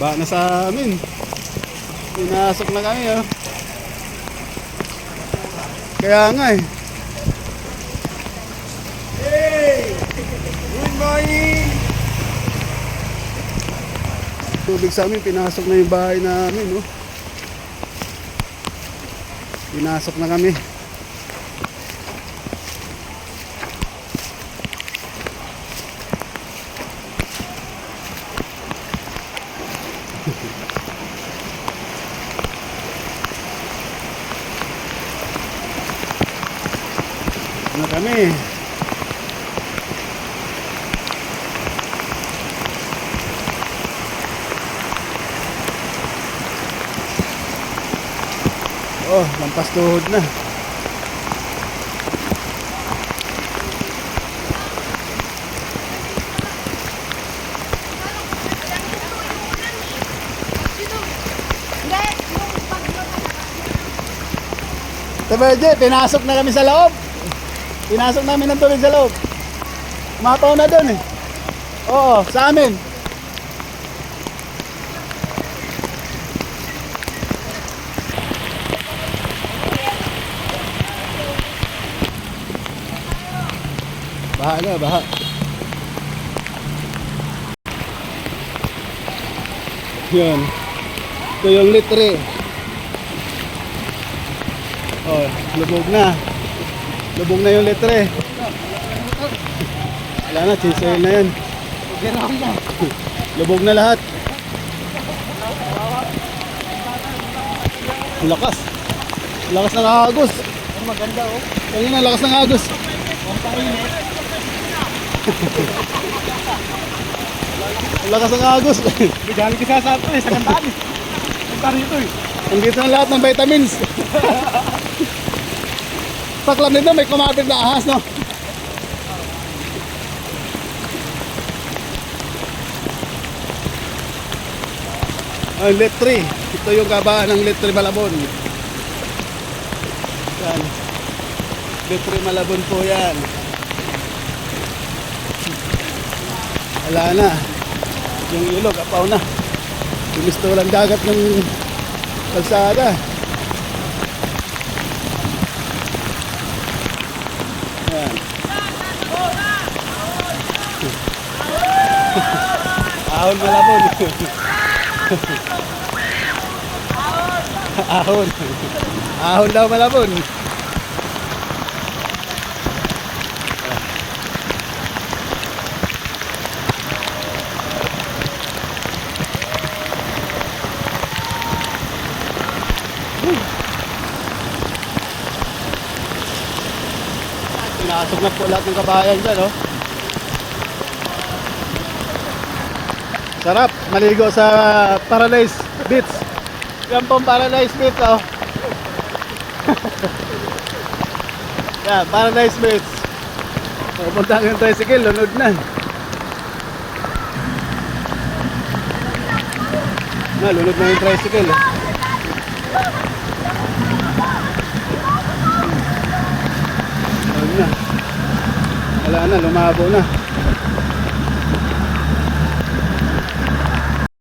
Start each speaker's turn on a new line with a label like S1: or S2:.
S1: Ba na sa amin. Pinasok na kami, oh. Kaya nga eh.
S2: Hey! Good morning!
S1: Tubig sa amin, pinasok na yung bahay namin, oh. Pinasok na kami. Ano kami? Oh, lampas tuhod na. Taberje, pinasok na kami sa loob. Pinasok namin ng tubig sa loob. Mapaw na doon eh. Oo, sa amin. Baha na, baha. Yun. Ito yung litre. Oh, lubog na. Lubog na yung litre. Wala na, chisel na yan. Lubog na lahat. Ang lakas. Lakas ng agos.
S2: Maganda oh.
S1: Ayun na, lakas ng agos. Ang lakas ng agos.
S2: Bigyan ka sa ito eh, sa kantaan eh. Kantaan ito eh.
S1: Ang dito na lahat ng vitamins. Sa club nito may kumapit na ahas, no? Ang litre. Ito yung kabaan ng litre Malabon. Yan. Litre Malabon po yan. Wala na. Yung ilog, apaw na. Gumisto lang dagat ng kalsada. Yan. Ahon Malabon. Ahon. Ahon daw Malabon. Pinasok na po lahat ng kabayan dyan, oh. Sarap, maligo sa Paradise Beach. Yan pong Paradise Beach, oh. Yan, Paradise Beach. Pupunta yung tricycle, lunod na. Lunod na yung tricycle, oh. Lunod na. Wala na, lumabo na.